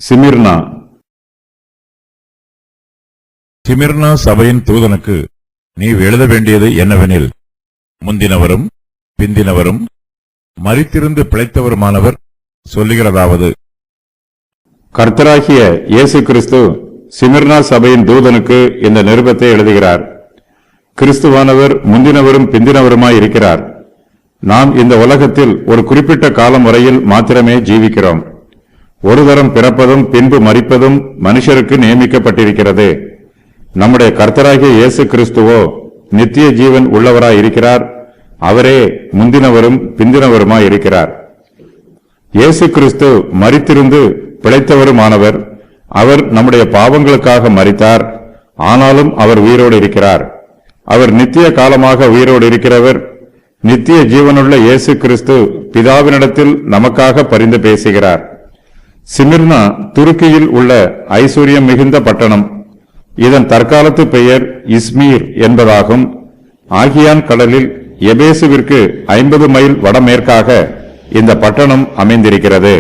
சிமிர்னா. சிமிர்னா சபையின் தூதனுக்கு நீ எழுத வேண்டியது என்னவெனில், முந்தினவரும் பிந்தினவரும் மரித்திருந்து பிழைத்தவருமானவர் சொல்லுகிறதாவது: கர்த்தராகிய இயேசு கிறிஸ்து சிமிர்னா சபையின் தூதனுக்கு இந்த நிருபத்தை எழுதுகிறார். கிறிஸ்துவானவர் முந்தினவரும் பிந்தினவருமாய் இருக்கிறார். நாம் இந்த உலகத்தில் ஒரு குறிப்பிட்ட காலம் வரையில் மாத்திரமே ஜீவிக்கிறோம். ஒரு தரம் பிறப்பதும் பின்பு மரிப்பதும் மனுஷருக்கு நியமிக்கப்பட்டிருக்கிறது. நம்முடைய கர்த்தராகிய இயேசு கிறிஸ்துவோ நித்திய ஜீவன் உள்ளவராய் இருக்கிறார். அவரே முந்தினவரும் பிந்தினவருமாய் இருக்கிறார். இயேசு கிறிஸ்து மரித்திருந்து பிழைத்தவருமானவர். அவர் நம்முடைய பாவங்களுக்காக மரித்தார். ஆனாலும் அவர் உயிரோடு இருக்கிறார். அவர் நித்திய காலமாக உயிரோடு இருக்கிறவர். நித்திய ஜீவனுள்ள இயேசு கிறிஸ்து பிதாவினிடத்தில் நமக்காக பரிந்து பேசுகிறார். சிமிர்னா துருக்கியில் உள்ள ஐஸ்வர்யம் மிகுந்த பட்டணம். இதன் தற்காலத்து பெயர் இஸ்மீர் என்பதாகும். ஆகியான் கடலில் எபேசுவிற்கு 50 மைல் வடமேற்காக இந்த பட்டணம் அமைந்திருக்கிறது.